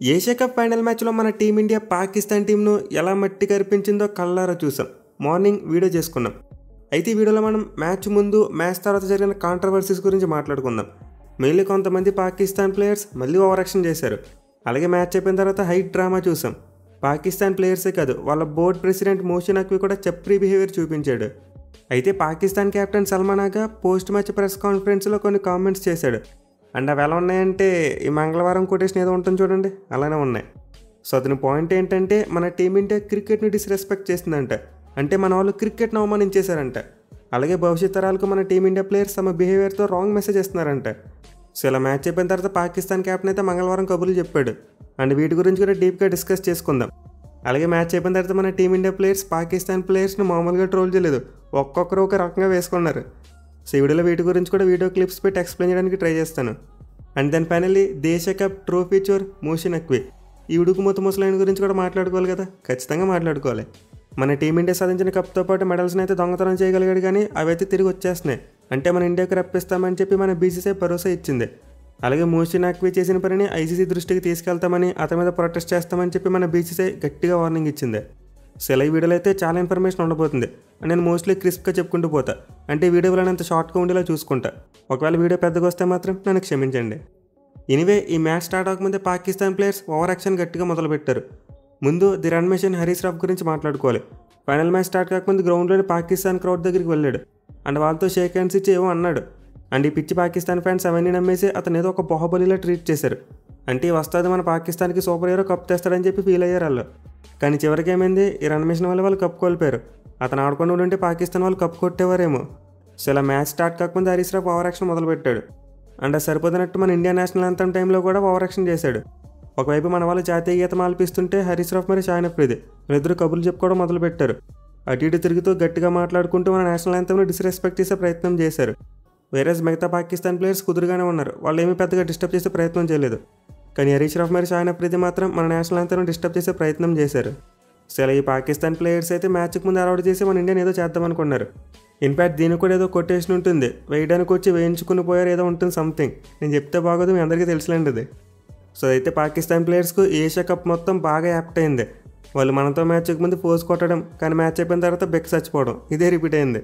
Asia cup final మ్యాచ్లో మన team India Pakistan టీంను ఎలా మట్టి కరిపించిందో కళ్ళారా చూసాం. మార్నింగ్ వీడియో చేసుకున్నాం. అయితే ఈ వీడియోలో మనం మ్యాచ్ ముందు మ్యాచ్ తర్వాత జరిగిన కాంట్రవర్సీస్ గురించి మాట్లాడుకుందాం. మెయిన్లీ కొంతమంది పాకిస్తాన్ ప్లేయర్స్ మళ్ళీ ఓవర్ యాక్షన్ చేశారు. అలాగే మ్యాచ్ అయిపోయిన తర్వాత హైట్ డ్రామా చూసాం. పాకిస్తాన్ ప్లేయర్సే కాదు, వాళ్ళ బోర్డ్ ప్రెసిడెంట్ మోషన్ నఖ్వీ కూడా చప్రీ బిహేవియర్ చూపించాడు. అయితే పాకిస్తాన్ కెప్టెన్ సల్మాన్ ఆగా పోస్ట్ మ్యాచ్ ప్రెస్ కాన్ఫరెన్స్లో కొన్ని కామెంట్స్ చేశాడు. అండ్ అవి ఎలా ఉన్నాయంటే ఈ మంగళవారం కొటేషన్ ఏదో ఉంటుంది చూడండి, అలానే ఉన్నాయి. సో అతని పాయింట్ ఏంటంటే మన టీమిండియా క్రికెట్ని డిస్రెస్పెక్ట్ చేస్తుందంట. అంటే మన వాళ్ళు క్రికెట్ని అవమానించేశారంట. అలాగే భవిష్యత్ తరాలకు మన టీమిండియా ప్లేయర్స్ తమ బిహేవియర్తో రాంగ్ మెసేజ్ ఇస్తున్నారంట. సో ఇలా మ్యాచ్ అయిపోయిన తర్వాత పాకిస్తాన్ కెప్టెన్ అయితే మంగళవారం కబుర్లు చెప్పాడు. అండ్ వీటి గురించి కూడా డీప్గా డిస్కస్ చేసుకుందాం. అలాగే మ్యాచ్ అయిపోయిన తర్వాత మన టీమిండియా ప్లేయర్స్ పాకిస్తాన్ ప్లేయర్స్ని మామూలుగా ట్రోల్ చేయలేదు, ఒక్కొక్కరు ఒక రకంగా వేసుకున్నారు. సో ఈ వీడియోలో వీటి గురించి కూడా వీడియో క్లిప్స్ పెట్టి ఎక్స్ప్లెయిన్ చేయడానికి ట్రై చేస్తాను. And then finally Asia cup trophy చోర్ మోషన్ నఖ్వీ, ఈ ఉడుకు మూత ముసలైన గురించి కూడా మాట్లాడుకోవాలి కదా, ఖచ్చితంగా మాట్లాడుకోవాలి. మన టీమిండియా సాధించిన కప్తో పాటు మెడల్స్ని అయితే దొంగతనం చేయగలిగాడు, కానీ అవి అయితే తిరిగి వచ్చేస్తున్నాయి. అంటే మన ఇండియాకి రప్పిస్తామని చెప్పి మన బీసీసీ భరోసా ఇచ్చింది. అలాగే మోషన్ నఖ్వీ చేసిన పనిని ఐసీసీ దృష్టికి తీసుకెళ్తామని, అతని మీద ప్రొటెస్ట్ చేస్తామని చెప్పి మన బీసీసీ గట్టిగా వార్నింగ్ ఇచ్చింది. సో ఇలా ఈ వీడియోలో అయితే చాలా ఇన్ఫర్మేషన్ ఉండబోతుంది. నేను మోస్ట్లీ క్రిస్ప్గా చెప్పుకుంటూ పోతా, అంటే వీడియోలో అంత షార్ట్గా ఉండేలా చూసుకుంటా. ఒకవేళ వీడియో పెద్దగా వస్తే మాత్రం నన్ను క్షమించండి. ఎనీవే, ఈ మ్యాచ్ స్టార్ట్ అవ్వకముందే పాకిస్తాన్ ప్లేయర్స్ ఓవర్ యాక్షన్ గట్టిగా మొదలుపెట్టారు. ముందు ది రన్ మెషిన్ హరీష్ రాఫ్ గురించి మాట్లాడుకోవాలి. ఫైనల్ మ్యాచ్ స్టార్ట్ కాకముందు గ్రౌండ్లోని పాకిస్తాన్ క్రౌడ్ దగ్గరికి వెళ్ళాడు. అండ్ వాళ్ళతో షేక్ హ్యాండ్స్ ఇచ్చి ఏవో అన్నాడు. అండ్ ఈ పిచ్చి పాకిస్తాన్ ఫ్యాన్స్ అవన్నీ నమ్మేసి అతను ఏదో ఒక బాహుబలిలా ట్రీట్ చేశారు. అంటే వస్తుంది మన పాకిస్తాన్కి సూపర్ హీరో కప్ తెస్తాడని చెప్పి ఫీల్ అయ్యారు వాళ్ళు. కానీ చివరికి ఏమైంది, ఈ రన్ మెషిన్ వల్ల వాళ్ళు కప్ కోల్పోయారు. అతను ఆడుకొని ఉంటే పాకిస్తాన్ వాళ్ళు కప్ కొట్టేవారేమో. సో ఇలా మ్యాచ్ స్టార్ట్ కాకముందు హరీష్ రాఫ్ ఓవర్ యాక్షన్ మొదలుపెట్టాడు. అండ్ అది సరిపోతున్నట్టు మన ఇండియా నేషనల్ యాంథమ్ టైంలో కూడా ఓవర్ యాక్షన్ చేశాడు. ఒకవైపు మన వాళ్ళు జాతీయ గీతం ఆలపిస్తుంటే హరీష్ రాఫ్ మరి షాహిన్ అఫ్రిది వీళ్ళిద్దరూ కబుర్లు చెప్పుకోవడం మొదలుపెట్టారు. అటు ఇటు తిరుగుతూ గట్టిగా మాట్లాడుకుంటూ మన నేషనల్ యాంథమ్ని డిస్రెస్పెక్ట్ చేసే ప్రయత్నం చేశారు. వేరేస్ మిగతా పాకిస్తాన్ ప్లేయర్స్ కుదురుగానే ఉన్నారు, వాళ్ళు ఏమీ పెద్దగా డిస్టర్బ్ చేసే ప్రయత్నం చేయలేదు. కానీ హరీష్ రాఫ్ మరి షాహిన్ అఫ్రిది మాత్రం మన నేషనల్ యాంథమ్ని డిస్టర్బ్ చేసే ప్రయత్నం చేశారు. సో ఇలా ఈ పాకిస్తాన్ ప్లేయర్స్ అయితే మ్యాచ్కి ముందు అలౌట్ చేసి మన ఇండియాని ఏదో చేద్దామనుకున్నారు. ఇన్ఫ్యాక్ట్ దీనికి కూడా ఏదో కొటేషన్ ఉంటుంది, వేయడానికి వచ్చి వేయించుకుని పోయారు ఏదో ఉంటుంది సంథింగ్. నేను చెప్తే బాగోదు, మీ అందరికీ తెలిసిలేండి అది. సో అయితే పాకిస్తాన్ ప్లేయర్స్కు ఏషియా కప్ మొత్తం బాగా యాప్ట్ అయింది. వాళ్ళు మనతో మ్యాచ్కి ముందు పోజ్ కొట్టడం, కానీ మ్యాచ్ అయిపోయిన తర్వాత బెక్ చచ్చిపోవడం, ఇదే రిపీట్ అయింది.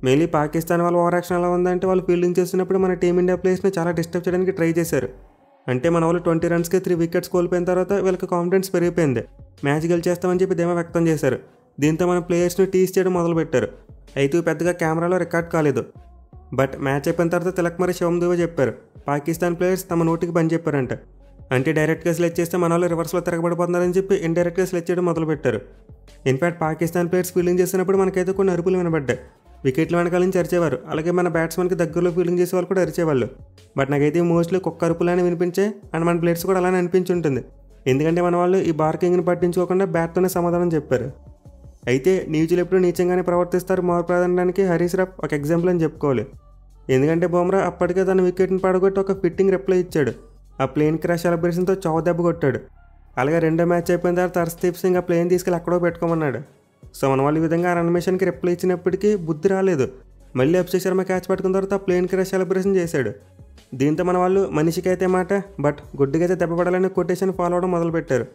మెయిన్లీ పాకిస్తాన్ వాళ్ళ ఓవర్ యాక్షన్ ఎలా ఉందంటే వాళ్ళు ఫీల్డింగ్ చేస్తున్నప్పుడు మన టీమిండియా ప్లేయర్స్ని చాలా డిస్టర్బ్ చేయడానికి ట్రై చేశారు. అంటే మన వాళ్ళు 20 రన్స్కి 3 వికెట్స్ కోల్పోయిన తర్వాత వీళ్ళకి కాన్ఫిడెన్స్ పెరిగిపోయింది. మ్యాచ్ గెలిచేస్తామని చెప్పి ధీమా వ్యక్తం చేశారు. దీంతో మన ప్లేయర్స్ని టీస్ చేయడం మొదలుపెట్టారు. అయితే పెద్దగా కెమెరాలో రికార్డ్ కాలేదు. బట్ మ్యాచ్ అయిపోయిన తర్వాత తిలక్ మరి శివం దుబే చెప్పారు, పాకిస్తాన్ ప్లేయర్స్ తమ నోటికి పని చెప్పారంట. అంటే డైరెక్ట్గా సెలెక్ట్ చేస్తే మన వాళ్ళు రివర్స్లో తిరగబడిపోతున్నారని చెప్పి ఇండైరెక్ట్గా సెలెక్ట్ చేయడం మొదలుపెట్టారు. ఇన్ఫ్యాక్ట్ పాకిస్తాన్ ప్లేయర్స్ ఫీల్డింగ్ చేసినప్పుడు మనకైతే కొన్ని అరుపులు వినబడ్డాయి. వికెట్ల వెనకాల నుంచి అరిచేవారు, అలాగే మన బ్యాట్స్మెన్కి దగ్గరలో ఫీల్డింగ్ చేసే వాళ్ళు కూడా అరిచేవాళ్ళు. బట్ నాకైతే మోస్ట్లీ కుక్క అరుపులని వినిపించాయి. అండ్ మన ప్లేయర్స్ కూడా అలానే అనిపించి ఉంటుంది, ఎందుకంటే మన వాళ్ళు ఈ బార్కింగ్ని పట్టించుకోకుండా బ్యాట్తోనే సమాధానం చెప్పారు. అయితే నీచులు ఎప్పుడు నీచంగానే ప్రవర్తిస్తారు మార్పు హరీష్ రాఫ్ ఒక ఎగ్జాంపుల్ అని చెప్పుకోవాలి. ఎందుకంటే బుమ్రా అప్పటికే తన వికెట్ని పడగొట్టి ఒక ఫిట్టింగ్ రిప్లై ఇచ్చాడు. ఆ ప్లేన్ క్రాష్ సెలబ్రేషన్తో చావు దెబ్బ కొట్టాడు. అలాగే రెండో మ్యాచ్ అయిపోయిన తర్వాత హర్షదీప్ సింగ్ ఆ ప్లేన్ తీసుకెళ్ళి అక్కడో పెట్టుకోమన్నాడు. సో మన వాళ్ళు ఈ విధంగా రన్ మెషిన్కి రిప్లై ఇచ్చినప్పటికీ బుద్ధి రాలేదు. మళ్ళీ అభిషేక్ శర్మ క్యాచ్ పట్టుకున్న తర్వాత ఆ ప్లేన్ క్రాష్ సెలబ్రేషన్ చేశాడు. దీంతో మన వాళ్ళు మనిషికి అయితే మాట, బట్ గుడ్డికైతే దెబ్బపడాలని కొటేషన్ ఫాలో అవడం మొదలుపెట్టారు.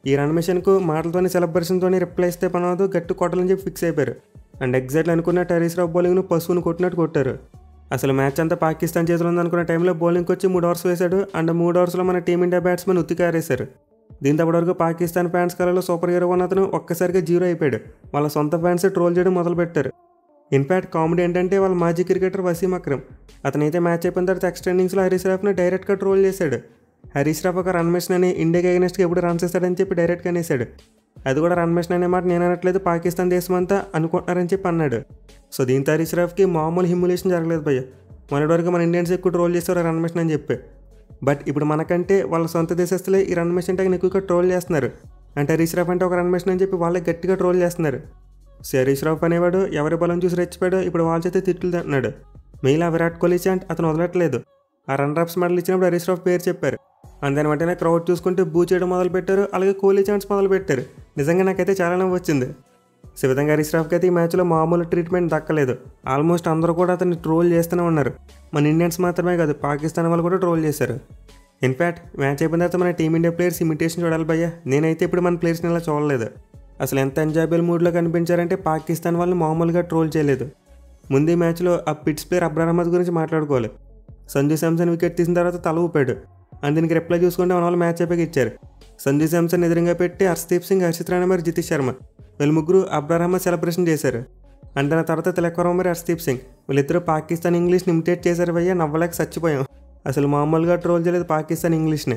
ఈ రన్ మెషిన్కు మాటలతోని సెలబ్రేషన్తోని రిప్లై ఇస్తే పనవదు, గట్టి కొట్టాలని చెప్పి ఫిక్స్ అయిపోయారు. అండ్ ఎగ్జాక్ట్లీ అనుకున్నట్టు హరీష్ రాఫ్ బౌలింగ్ను పశువుని కొట్టినట్టు కొట్టారు. అసలు మ్యాచ్ అంతా పాకిస్తాన్ చేతిలో ఉందనుకున్న టైంలో బౌలింగ్కి వచ్చి 3 ఓవర్స్ వేశాడు. అండ్ 3 ఓవర్స్లో మన టీమిండియా బ్యాట్స్మెన్ ఉత్తికారేశారు. దీంతో అప్పటివరకు పాకిస్తాన్ ఫ్యాన్స్ కళలో సూపర్ హీరో ఉన్న అతను ఒక్కసారిగా 0 అయిపోయాడు. వాళ్ళ సొంత ఫ్యాన్స్ ట్రోల్ చేయడం మొదలుపెట్టారు. ఇన్ఫ్యాక్ట్ కామెడీ ఏంటంటే వాళ్ళ మాజీ క్రికెటర్ వసీం అక్రమ్, అతనైతే మ్యాచ్ అయిపోయిన తర్వాత ఎక్స్ట్రా ఇన్నింగ్స్లో హరీష్ రాఫ్ని డైరెక్ట్గా ట్రోల్ చేశాడు. హరీష్ రాఫ్ ఒక రన్ మెషిన్ అని, ఇండియాకి అగైనెస్ట్గా ఎప్పుడు రన్స్ ఇస్తాడని చెప్పి డైరెక్ట్గా అనేసాడు. అది కూడా రన్ మెషిన్ అనే మాట నేను అనట్లేదు, పాకిస్తాన్ దేశం అంతా అనుకుంటున్నారని చెప్పి అన్నాడు. సో దీంతో హరీష్ రాఫ్కి మామూలు హ్యూమిలేషన్ జరగలేదు భయ్య. మొన్నటి వరకు మన ఇండియన్స్ ఎక్కువ ట్రోల్ చేస్తారు రన్ మెషిన్ అని చెప్పి. బట్ ఇప్పుడు మనకంటే వాళ్ళ సొంత దేశస్తులే ఈ రన్ మెషిన్ ట్యాగ్ని ఎక్కువగా ట్రోల్ చేస్తున్నారు. అంటే హరీష్ రాఫ్ అంటే ఒక రన్ మెషిన్ అని చెప్పి వాళ్ళకి గట్టిగా ట్రోల్ చేస్తున్నారు. సో హరీష్ రాఫ్ అనేవాడు ఎవరి బలం చూసి రెచ్చిపోయాడో ఇప్పుడు వాళ్ళ చేతే తిట్లు తింటున్నాడు. మెయిన్ విరాట్ కోహ్లీ చాంట్ అతను వదలట్లేదు. ఆ రన్ రప్స్ మెడల్ ఇచ్చినప్పుడు హరీష్ రాఫ్ పేరు చెప్పారు. అండ్ దాని వెంటనే క్రౌడ్ చూసుకుంటే బూ చేయడం మొదలుపెట్టారు. అలాగే కోహ్లీ చాంట్స్ మొదలుపెట్టారు. నిజంగా నాకైతే చాలా నవ్వు వచ్చింది. సో విధంగా హరీష్ రాఫ్కి అయితే ఈ మ్యాచ్లో మామూలు ట్రీట్మెంట్ దక్కలేదు. ఆల్మోస్ట్ అందరూ కూడా అతన్ని ట్రోల్ చేస్తూనే ఉన్నారు. మన ఇండియన్స్ మాత్రమే కాదు, పాకిస్తాన్ వాళ్ళు కూడా ట్రోల్ చేశారు. ఇన్ఫ్యాక్ట్ మ్యాచ్ అయిపోయిన తర్వాత మన టీమిండియా ప్లేయర్స్ ఇమిటేషన్ చూడాలి భయ్యా. నేనైతే ఇప్పుడు మన ప్లేయర్స్ని ఇలా చూడలేదు. అసలు ఎంత ఎంజాయబుల్ మూడ్లో కనిపించారంటే పాకిస్తాన్ వాళ్ళు మామూలుగా ట్రోల్ చేయలేదు. ముందు ఈ మ్యాచ్లో ఆ పిట్స్ ప్లేయర్ అబ్రార్ అహ్మద్ గురించి మాట్లాడుకోవాలి. సంజు శాంసన్ వికెట్ తీసిన తర్వాత తల ఊపాడు. అండ్ దీనికి రిప్లై చూసుకుంటే మన వాళ్ళు మ్యాచ్ అయిపోయి ఇచ్చారు. సంజు శాంసన్ ఎదురుగా పెట్టి హర్షదీప్ సింగ్, హర్షిత్ రాణా మరి జితేష్ శర్మ వీళ్ళు ముగ్గురు అబ్రార్ అహ్మద్ సెలబ్రేషన్ చేశారు. అండ్ దాని తర్వాత తిలక్ వర్మ మరి హర్షదీప్ సింగ్ వీళ్ళిద్దరూ పాకిస్తాన్ ఇంగ్లీష్ని ఇమిటేట్ చేశారు భయ్యా. నవ్వలేక చచ్చిపోయాం. అసలు మామూలుగా ట్రోల్ చేయలేదు పాకిస్తాన్ ఇంగ్లీష్ని.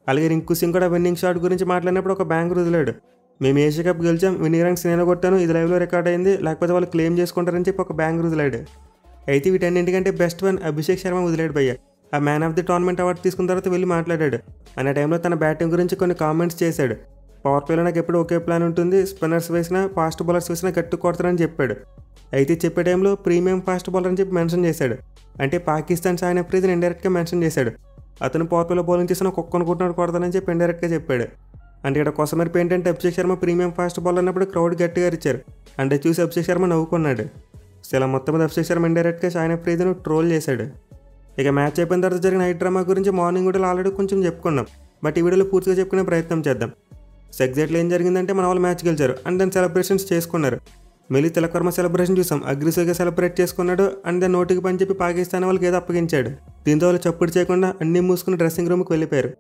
అలాగే రింకు సింగ్ కూడా విన్నింగ్ షాట్ గురించి మాట్లాడినప్పుడు ఒక బ్యాంక్ వదిలాడు. మేము ఏషియా కప్ గెలిచాం, విన్నింగ్ ర్యాంక్స్ నేను కొట్టాను, ఇది లైవ్లో రికార్డ్ అయింది, లేకపోతే వాళ్ళు క్లెయిమ్ చేసుకుంటారని చెప్పి ఒక బ్యాంక్ వదిలాడు. అయితే వీటన్నింటికంటే బెస్ట్ వన్ అభిషేక్ శర్మ వదిలాడు భయ్య. ఆ man of the tournament award తీసుకున్న తర్వాత వెళ్ళి మాట్లాడాడు. అనే టైంలో తన బ్యాటింగ్ గురించి కొన్ని కామెంట్స్ చేశాడు. పవర్ ప్లేలో నాకు ఎప్పుడు ఒకే ప్లాన్ ఉంటుంది, స్పిన్నర్స్ వేసినా ఫాస్ట్ బౌలర్స్ వేసినా గట్టి కొడతారని చెప్పాడు. అయితే చెప్పే టైంలో ప్రీమియం ఫాస్ట్ బౌలర్ అని చెప్పి మెన్షన్ చేశాడు. అంటే పాకిస్తాన్ షాహిన్ అఫ్రీదిని ఇండైరెక్ట్గా మెన్షన్ చేశాడు. అతను పవర్ ప్లేలో బౌలింగ్ చేసిన కుక్కను కొట్టినట్టు కొడతానని చెప్పి ఇండైరెక్ట్గా చెప్పాడు. అంటే ఇక్కడ కొసమరిపి ఏంటంటే Abhishek Sharma premium fast bowler అన్నప్పుడు క్రౌడ్ గట్టిగా ఇచ్చారు. అంటే చూసి అభిషేక్ శర్మ నవ్వుకున్నాడు. సో ఇలా మొత్తం మీద అభిషేక్ శర్మ ఇండైరెక్ట్గా షాహిన్ అఫ్రీదిని ట్రోల్ చేశాడు. ఇక మ్యాచ్ అయిపోయిన తర్వాత జరిగిన నైట్ డ్రామా గురించి మార్నింగ్ వీడియోలో ఆల్రెడీ కొంచెం చెప్పుకున్నాం. బట్ ఈ వీడియోలో పూర్తిగా చెప్పుకునే ప్రయత్నం చేద్దాం. సో ఎగ్జాక్ట్లీ ఏం జరిగిందంటే మన వాళ్ళు మ్యాచ్ గెలిచారు అండ్ దాని సెలబ్రేషన్స్ చేసుకున్నారు. మళ్ళీ తిలక్ వర్మ సెలబ్రేషన్ చూసాం. అగ్రెసివ్గా సెలబ్రేట్ చేసుకున్నాడు అండ్ దాని నోటికి పని చెప్పి పాకిస్తాన్ వాళ్ళకి ఏదో అప్పగించాడు. దీంతో వాళ్ళు చప్పుడు చేయకుండా అన్ని మూసుకుని డ్రెస్సింగ్ రూమ్కి వెళ్ళిపోయారు.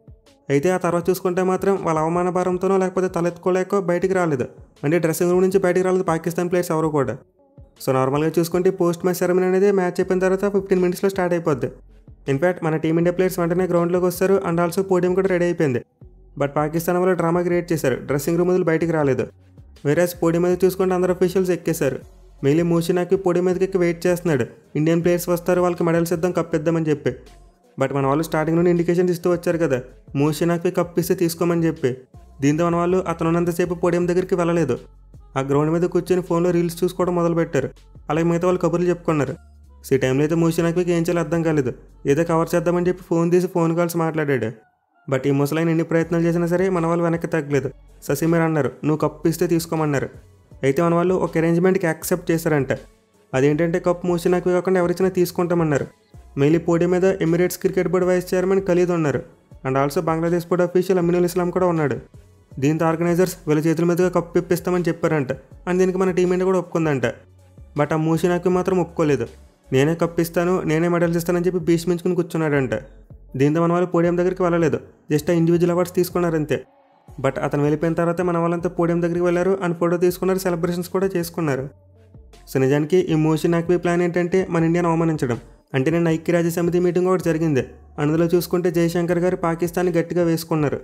అయితే ఆ తర్వాత చూసుకుంటే మాత్రం వాళ్ళ అవమాన భారంతోనో లేకపోతే తలెత్తుకోలేకో బయటికి రాలేదు. అంటే డ్రెస్సింగ్ రూమ్ నుంచి బయటికి రాలేదు పాకిస్తాన్ ప్లేయర్స్ ఎవరు కూడా. సో నార్మల్గా చూసుకుంటే పోస్ట్ మ్యాచ్ సెరమనీ అనేది మ్యాచ్ అయిపోయిన తర్వాత 15 మినిట్స్లో స్టార్ట్ అయిపోద్ది. ఇన్ఫ్యాక్ట్ మన టీమిండియా ప్లేయర్స్ వెంటనే గ్రౌండ్లోకి వస్తారు అండ్ ఆల్సో పోడియం కూడా రెడీ అయిపోయింది. బట్ పాకిస్తాన్ వాళ్ళు డ్రామా క్రియేట్ చేశారు. డ్రెస్సింగ్ రూమ్ వదిలి బయటికి రాలేదు. వేరే పోడియం మీద చూసుకుంటే అందరు అఫీషియల్స్ ఎక్కేశారు. మెయిలీ మూషినాకి పోడియం మీదకి ఎక్కి వెయిట్ చేస్తున్నాడు. ఇండియన్ ప్లేయర్స్ వస్తారు, వాళ్ళకి మెడల్స్ ఇద్దాం, కప్పిద్దామని చెప్పి. బట్ మన వాళ్ళు స్టార్టింగ్ నుండి ఇండికేషన్స్ ఇస్తూ వచ్చారు కదా, మూషినాకి కప్ ఇస్తే తీసుకోమని చెప్పి. దీంతో మన వాళ్ళు అతను ఉన్నంతసేపు పోడియం దగ్గరికి వెళ్ళలేదు. ఆ గ్రౌండ్ మీద కూర్చొని ఫోన్లో రీల్స్ చూసుకోవడం మొదలుపెట్టారు. అలాగే మిగతా వాళ్ళు కబుర్లు చెప్పుకున్నారు. సో ఈ టైంలో అయితే మూషినాకి ఏం చేయాలో అర్థం కాలేదు. ఏదో కవర్ చేద్దామని చెప్పి ఫోన్ తీసి ఫోన్ కాల్స్ మాట్లాడాడు. బట్ ఈ ముసలైన ఎన్ని ప్రయత్నాలు చేసినా సరే మన వాళ్ళు వెనక్కి తగ్గలేదు. ససిమీర్ అన్నారు, నువ్వు కప్పు ఇస్తే తీసుకోమన్నారు. అయితే మన వాళ్ళు ఒక అరేంజ్మెంట్కి యాక్సెప్ట్ చేశారంట. అదేంటంటే కప్ మూషినాకి కాకుండా ఎవరిచ్చినా తీసుకుంటామన్నారు. మెయిలీ పోటీ మీద Emirates cricket board vice chairman Khalid ఉన్నారు. And also Bangladesh board official Aminul Islam కూడా ఉన్నాడు. దీంతో ఆర్గనైజర్స్ వీళ్ళ చేతుల మీదుగా కప్పు ఇప్పిస్తామని చెప్పారంట. అండ్ దీనికి మన టీం ఇండియా కూడా ఒప్పుకుందంట. బట్ ఆ మూషినాకి మాత్రం ఒప్పుకోలేదు. నేనే కప్పు ఇస్తాను, నేనే మెడల్స్ ఇస్తానని చెప్పి భీష్మించుకుని కూర్చున్నాడంట. దీంతో మన వాళ్ళు పోడియం దగ్గరికి వెళ్ళలేదు. జస్ట్ ఆ ఇండివిజువల్ అవార్డ్స్ తీసుకున్నారంతే. బట్ అతను వెళ్ళిపోయిన తర్వాత మన వాళ్ళంతా పోడియం దగ్గరికి వెళ్ళారు అండ్ ఫోటో తీసుకున్నారు, సెలబ్రేషన్స్ కూడా చేసుకున్నారు. సో నిజానికి ఈ మూషినాకి ప్లాన్ ఏంటంటే మన ఇండియాను అవమానించడం. అంటే నేను ఐక్యరాజ్య సమితి మీటింగ్ ఒకటి జరిగింది. అందులో చూసుకుంటే జయశంకర్ గారు పాకిస్తాన్ని గట్టిగా వేసుకున్నారు.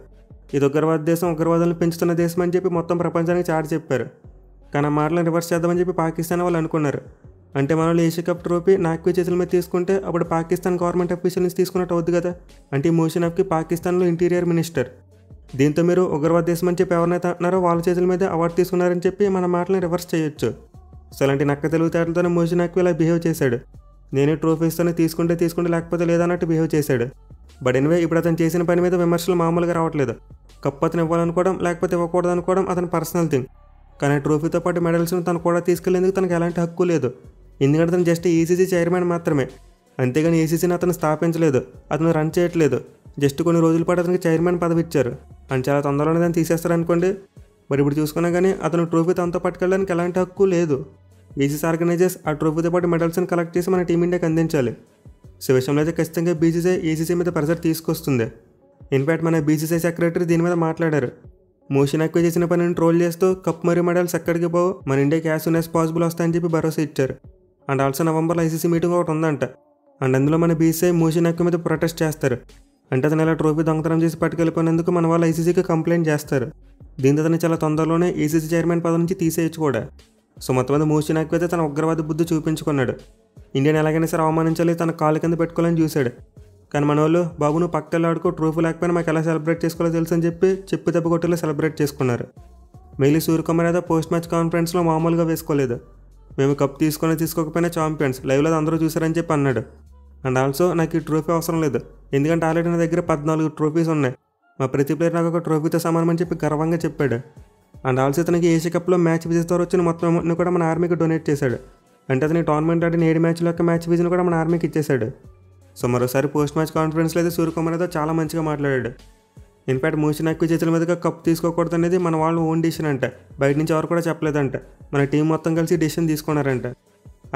ఇది ఉగ్రవాద దేశం, ఉగ్రవాదాలను పెంచుతున్న దేశం అని చెప్పి మొత్తం ప్రపంచానికి చాటి చెప్పారు. కానీ ఆ మాటలను రివర్స్ చేద్దామని చెప్పి పాకిస్తాన్ వాళ్ళు అనుకున్నారు. అంటే మన వాళ్ళు ఏషియా కప్ ట్రోఫీ నాక్వీ చేతుల మీద తీసుకుంటే అప్పుడు పాకిస్తాన్ గవర్నమెంట్ అఫీషియల్ నుంచి తీసుకున్నట్టు అవుద్ది కదా. అంటే ఈ మూషినాకి పాకిస్తాన్లో ఇంటీరియర్ మినిస్టర్. దీంతో మీరు ఉగ్రవాద దేశం అని చెప్పి ఎవరినైతే అంటున్నారో వాళ్ళ చేతుల మీద అవార్డు తీసుకున్నారని చెప్పి మన మాటలను రివర్స్ చేయొచ్చు. సో అలాంటి నక్క తెలివితేటలతోనే మూషినాకి ఇలా బిహేవ్ చేశాడు. నేనే ట్రోఫీస్తోనే తీసుకుంటే లేకపోతే లేదన్నట్టు బిహేవ్ చేశాడు. బట్ ఎనివే ఇప్పుడు అతను చేసిన పని మీద విమర్శలు మామూలుగా రావట్లేదు. కప్ అతను ఇవ్వాలనుకోవడం లేకపోతే ఇవ్వకూడదు అనుకోవడం అతని పర్సనల్ థింగ్. కానీ ట్రోఫీతో పాటు మెడల్స్ను తను కూడా తీసుకెళ్లేందుకు తనకు ఎలాంటి హక్కు లేదు. ఎందుకంటే అతను జస్ట్ ఈసీసీ చైర్మన్ మాత్రమే. అంతేగాని ఈసీసీని అతను స్థాపించలేదు, అతను రన్ చేయట్లేదు. జస్ట్ కొన్ని రోజుల పాటు అతనికి చైర్మన్ పదవి ఇచ్చారు అని చాలా తొందరలోనే దాన్ని తీసేస్తారనుకోండి. మరి ఇప్పుడు చూసుకున్నా కానీ అతను ట్రోఫీ తనతో పట్టుకెళ్ళడానికి ఎలాంటి హక్కు లేదు. ఈసీసీ ఆర్గనైజర్స్ ఆ ట్రోఫీతో పాటు మెడల్స్ని కలెక్ట్ చేసి మన టీమిండియాకి అందించాలి. సో విషయంలో అయితే ఖచ్చితంగా బీసీసీఐ ఈసీసీ మీద ప్రెజర్ తీసుకొస్తుంది. ఇన్ఫ్యాక్ట్ మన బీసీసీఐ సెక్రటరీ దీని మీద మాట్లాడారు. మూషినాకి చేసిన పనిని ట్రోల్ చేస్తూ కప్ మరియు మెడల్స్ ఎక్కడికి పోవు, మన ఇండియాకి యాజ్ సూన్ యాజ్ పాసిబుల్ వస్తాయని చెప్పి భరోసా ఇచ్చారు. అండ్ ఆల్సో నవంబర్లో ఐసీసీ మీటింగ్ ఒకటి ఉందంట. అండ్ అందులో మన బీసీఐ మూషినాకి మీద ప్రొటెస్ట్ చేస్తారు. అంటే అతను ఇలా ట్రోఫీ దొంగతనం చేసి పట్టుకెళ్ళిపోయినందుకు మన వాళ్ళు ఐసీసీకి కంప్లైంట్ చేస్తారు. దీంతో అతను చాలా తొందరలోనే ఈసీసీ చైర్మన్ పదవి నుంచి తీసేయచ్చు కూడా. సో మొత్తం మీద మూషినాకి అయితే తన ఉగ్రవాద బుద్ధి చూపించుకున్నాడు. ఇండియాని ఎలాగైనా సరే అవమానించాలి, తన కాలు కింద పెట్టుకోవాలని చూశాడు. కానీ మన వాళ్ళు బాబు నువ్వు పక్కకెళ్ళి ఆడుకో, ట్రోఫీ లేకపోయినా మాకు ఎలా సెలబ్రేట్ చేసుకోవాలో తెలుసు అని చెప్పి దెబ్బ కొట్టేలా సెలబ్రేట్ చేసుకున్నారు. మెయిలీ సూర్యకుమార్ అయితే పోస్ట్ మ్యాచ్ కాన్ఫరెన్స్లో మామూలుగా వేసుకోలేదు. మేము కప్ తీసుకోకపోయినా ఛాంపియన్స్ లైవ్లో అందరూ చూసారని చెప్పి అన్నాడు. అండ్ ఆల్సో నాకు ఈ ట్రోఫీ అవసరం లేదు, ఎందుకంటే ఆల్రెడీ నా దగ్గర 14 ట్రోఫీస్ ఉన్నాయి. మా ప్రతి ప్లేయర్ నాకు ఒక ట్రోఫీతో సమానం అని చెప్పి గర్వంగా చెప్పాడు. అండ్ ఆల్సో ఇతనికి ఏషియా కప్లో మ్యాచ్ విజేతతో వచ్చిన మొత్తం అమౌంట్ని కూడా మన ఆర్మీకి డొనేట్ చేశాడు. అంటే అతని టోర్నమెంట్ ఆడిన 7 మ్యాచ్ల యొక్క మ్యాచ్ విజన్ కూడా మన ఆర్మీకి ఇచ్చేశాడు. సో మరోసారి పోస్ట్ మ్యాచ్ కాన్ఫరెన్స్లో అయితే సూర్యకుమార్ యాదవ్ చాలా మంచిగా మాట్లాడాడు. ఇన్ఫ్యాక్ట్ మోషన్ నక్వీ చేతుల మీదుగా కప్ తీసుకోకూడదు అనేది మన వాళ్ళు ఓన్ డిసిషన్ అంట, బయట నుంచి ఎవరు కూడా చెప్పలేదంట, మన టీం మొత్తం కలిసి డిసిషన్ తీసుకున్నారంట.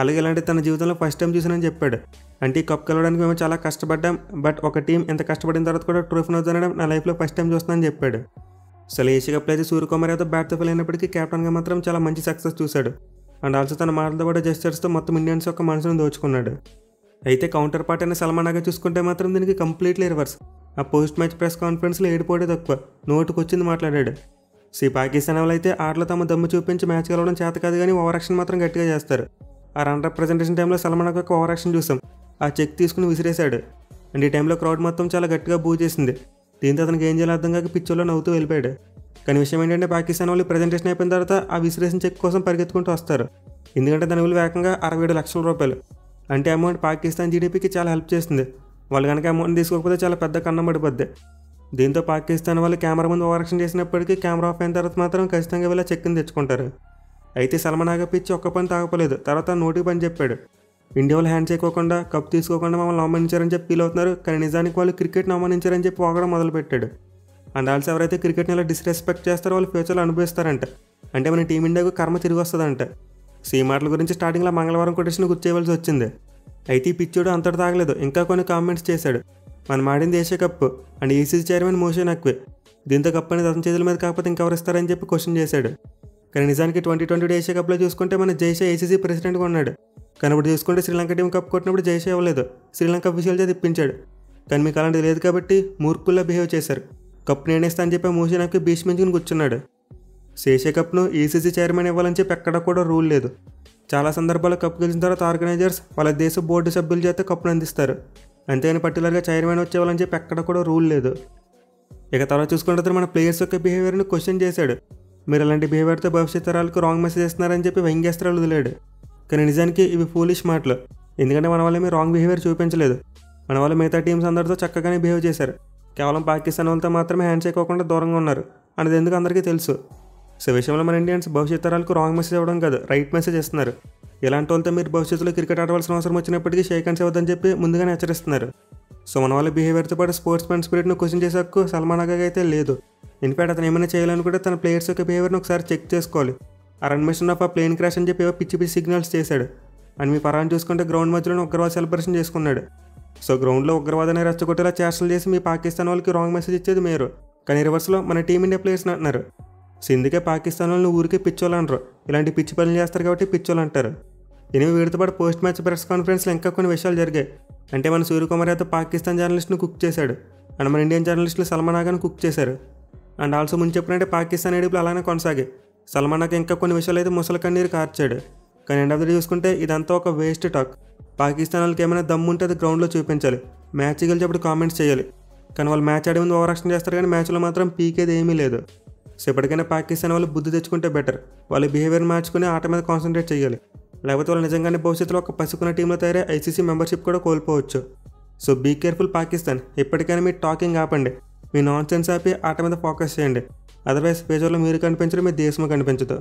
అలాగే ఇలాంటి తన జీవితంలో ఫస్ట్ టైం చూసానని చెప్పాడు. అంటే ఈ కప్ గెలవడానికి మేము చాలా కష్టపడ్డాం, బట్ ఒక టీం ఎంత కష్టపడిన తర్వాత కూడా ట్రోఫీని వద్దనడం నా లైఫ్లో ఫస్ట్ టైం చూస్తున్నానని చెప్పాడు. అసలు ఏషియా కప్లో అయితే సూర్యకుమార్ యాదవ్ బ్యాట్తో ఫెయిల్ అయినప్పటికీ కెప్టెన్గా మాత్రం చాలా మంచి సక్సెస్ చూశాడు. అండ్ ఆల్సో తన మాటలతో పాటు జెస్చర్స్తో మొత్తం ఇండియన్స్ యొక్క మనసును దోచుకున్నాడు. అయితే కౌంటర్ పార్ట్ అయిన సల్మాన్ ఆగా చూసుకుంటే మాత్రం దీనికి కంప్లీట్లీ రివర్స్. ఆ పోస్ట్ మ్యాచ్ ప్రెస్ కాన్ఫరెన్స్లో ఏడిపోటే తక్కువ, నోటుకు వచ్చింది మాట్లాడాడు. పాకిస్తాన్ వాళ్ళు అయితే ఆటలో తమ దమ్ము చూపించి మ్యాచ్ గెలవడం చేత కాదు కానీ ఓవర్ యాక్షన్ మాత్రం గట్టిగా చేస్తారు. ఆ రన్ రిప్రజెంటేషన్ టైంలో సల్మాన్ ఆగా ఓవర్ యాక్షన్ చూసాం, ఆ చెక్ తీసుకుని విసిరేశాడు. అండ్ ఈ టైంలో క్రౌడ్ మొత్తం చాలా గట్టిగా బూ చేసింది. దీంతో అతనికి ఏం చేయాలో అర్థం కాక పిచ్చోలో నవ్వుతూ వెళ్ళిపోయాడు. కానీ విషయం ఏంటంటే పాకిస్తాన్ వాళ్ళు ప్రజెంటేషన్ అయిపోయిన తర్వాత ఆ విసిరేసిన చెక్ కోసం పరిగెత్తుకుంటూ వస్తారు. ఎందుకంటే దాని విలువ ఏకంగా 67 లక్షల రూపాయలు. అంటే అమౌంట్ పాకిస్తాన్ జీడీపీకి చాలా హెల్ప్ చేస్తుంది. వాళ్ళు కనుక అమౌంట్ తీసుకోకపోతే చాలా పెద్ద కన్నం పడిపోద్ది. దీంతో పాకిస్తాన్ వాళ్ళు కెమెరా ముందు ఓవర్ యాక్షన్ చేసినప్పటికీ కెమెరా ఆఫ్ అయిన తర్వాత మాత్రం ఖచ్చితంగా వెళ్ళి చెక్ని తెచ్చుకుంటారు. అయితే సల్మాన్ ఆగా పిచ్చి ఒక్క పని తాగపోలేదు, తర్వాత నోటికి పని చెప్పాడు. ఇండియా వాళ్ళు హ్యాండ్ చేయకోకుండా కప్ తీసుకోకుండా మమ్మల్ని అవమానించారని చెప్పి ఫీల్ అవుతున్నారు, కానీ నిజానికి వాళ్ళు క్రికెట్ని అవమానించారని చెప్పి వాగడం మొదలుపెట్టాడు. అండ్ ఆల్సో ఎవరైతే క్రికెట్ని ఇలా డిస్రెస్పెక్ట్ చేస్తారో వాళ్ళు ఫ్యూచర్లో అనుభవిస్తారంట. అంటే మన టీమిండియాకు కర్మ తిరిగి వస్తుందంట. ఈ మాటల గురించి స్టార్టింగ్లో మంగళవారం కొటేషన్ గుర్తు చేయవలసి వచ్చింది. అయితే ఈ పిచ్చోడు అంతటి తాగలేదు, ఇంకా కొన్ని కామెంట్స్ చేశాడు. మనం ఆడింది Asia cup and ECC chairman motion Naqvi, దీంతో కప్ అనేది అతని చేతుల మీద కాకపోతే ఇంకెవరు ఇస్తారని చెప్పి క్వశ్చన్ చేశాడు. కానీ నిజానికి 2022 ఏషియా కప్లో చూసుకుంటే మన జైషా ఏసీసీ ప్రెసిడెంట్గా ఉన్నాడు. కానీ ఇప్పుడు చూసుకుంటే శ్రీలంక టీం కప్ కొట్టినప్పుడు జైషా ఇవ్వలేదు, శ్రీలంక అఫీషియల్ చేతి ఇప్పించాడు. కానీ మీకు అలాంటిది లేదు కాబట్టి మూర్ఖుల్లా బిహేవ్ చేశారు. కప్ నేనేస్తా అని చెప్పి మోషన్ నక్వీ భీష్మించుకుని కూర్చున్నాడు. ఏషియా కప్ను ఈసీసీ చైర్మన్ ఇవ్వాలని చెప్పి ఎక్కడ కూడా రూల్ లేదు. చాలా సందర్భాల్లో కప్ గెలిచిన తర్వాత ఆర్గనైజర్స్ వాళ్ళ దేశ బోర్డు సభ్యుల చేత కప్ను అందిస్తారు. అంతేగాని పర్టికులర్గా చైర్మన్ వచ్చేవాళ్ళని చెప్పి ఎక్కడ కూడా రూల్ లేదు. ఇక తర్వాత చూసుకుంటే మన ప్లేయర్స్ యొక్క బిహేవియర్ని క్వశ్చన్ చేశాడు. మీరు అలాంటి బిహేవియర్తో భవిష్యత్ తరాలకు రాంగ్ మెసేజ్ ఇస్తున్నారని చెప్పి వ్యంగ్యాస్త్రాలు వదిలాడు. కానీ నిజానికి ఇవి ఫూలిష్ మాటలు. ఎందుకంటే మన వాళ్ళేమీ రాంగ్ బిహేవియర్ చూపించలేదు. మన వాళ్ళు మిగతా టీమ్స్ అందరితో చక్కగానే బిహేవ్ చేశారు. కేవలం పాకిస్తాన్ వాళ్ళతో మాత్రమే హ్యాండ్ చేయకోకుండా దూరంగా ఉన్నారు అనేది ఎందుకు అందరికీ తెలుసు. సో విషయంలో మన ఇండియన్స్ భవిష్యత్ తరాలకు రాంగ్ మెసేజ్ ఇవ్వడం కాదు, రైట్ మెసేజ్ ఇస్తున్నారు. ఇలాంటి వాళ్ళతో మీరు భవిష్యత్తులో క్రికెట్ ఆడవలసిన అవసరం వచ్చినప్పటికీ షేక్ హ్యాండ్స్ ఇవ్వద్దని చెప్పి ముందుగానే హెచ్చరిస్తున్నారు. సో మన వాళ్ళ బిహేవియర్తో పాటు స్పోర్ట్స్ మ్యాన్ స్పిరిట్ను క్వశ్చన్ చేసే హక్కు సల్మాన్ ఆగాకి అయితే లేదు. ఇన్ఫాక్ట్ అతను ఏమైనా చేయాలనుకుంటే తన ప్లేయర్స్ యొక్క బిహేవియర్ని ఒకసారి చెక్ చేసుకోవాలి. ఆ రన్ మిషన్ ఆఫ్ ఆ ప్లేన్ క్రాష్ అని చెప్పి పిచ్చి పిచ్చి సిగ్నల్స్ చేశాడు. అండ్ మీ పరాన్ని చూసుకుంటే గ్రౌండ్ మధ్యలో ఉగ్రవాద సెలబ్రేషన్ చేసుకున్నాడు. సో గ్రౌండ్లో ఉగ్రవాదాన్ని రెచ్చగొట్టేలా చేష్టలు చేసి మీ పాకిస్తాన్ వాళ్ళకి రాంగ్ మెసేజ్ ఇచ్చేది మీరు, కానీ రివర్స్లో మన టీమిండియా ప్లేయర్స్ని అంటున్నారు. సో ఇందుకే పాకిస్తాన్ వాళ్ళు ఊరికే పిచ్చోళ్ళు అంటారు, ఇలాంటి పిచ్చి పనులు చేస్తారు కాబట్టి పిచ్చోళ్ళు అంటారు. ఎనిమిది వీడితో పాటు పోస్ట్ మ్యాచ్ ప్రెస్ కాన్ఫరెన్స్లో ఇంకా కొన్ని విషయాలు జరిగాయి. అంటే మన సూర్యకుమార్ యాదవ్ పాకిస్తాన్ జర్నలిస్ట్ను కుక్ చేశాడు అండ్ మన ఇండియన్ జర్నలిస్టులు సల్మాన్ ఆగాను కుక్ చేశారు. అండ్ ఆల్సో ముందు చెప్పినట్టే పాకిస్తాన్ ఏడుపులు అలానే కొనసాగాయి. సల్మాన్ ఆగా ఇంకా కొన్ని విషయాలు అయితే ముసలి కన్నీరు కార్చాడు. కానీ ఎండ్ ఆఫ్ ది డే చూసుకుంటే ఇదంతా ఒక వేస్ట్ టాక్. పాకిస్తాన్ వాళ్ళకి ఏమైనా దమ్ము ఉంటే అది గ్రౌండ్లో చూపించాలి, మ్యాచ్ గెలిచేప్పుడు కామెంట్స్ చేయాలి. కానీ వాళ్ళు మ్యాచ్ ఆడే ముందు ఓవర్ యాక్షన్ చేస్తారు, కానీ మ్యాచ్లో మాత్రం పీకేది ఏమీ లేదు. సో ఎప్పటికైనా పాకిస్తాన్ వాళ్ళు బుద్ధి తెచ్చుకుంటే బెటర్. వాళ్ళ బిహేవియర్ మార్చుకుని ఆట మీద కాన్సన్ట్రేట్ చేయాలి. లేకపోతే వాళ్ళు నిజంగానే భవిష్యత్తులో ఒక పసుకున్న టీంలో తయారై ఐసీసీ మెంబర్షిప్ కూడా కోల్పోవచ్చు. సో బీ కేర్ఫుల్ పాకిస్తాన్, ఎప్పటికైనా మీ టాకింగ్ ఆపండి, మీ నాన్ సెన్స్ ఆపి ఆట మీద ఫోకస్ చేయండి. అదర్వైజ్ పేజర్లో మీరు కనిపించడం మీ దేశం కనిపించదు.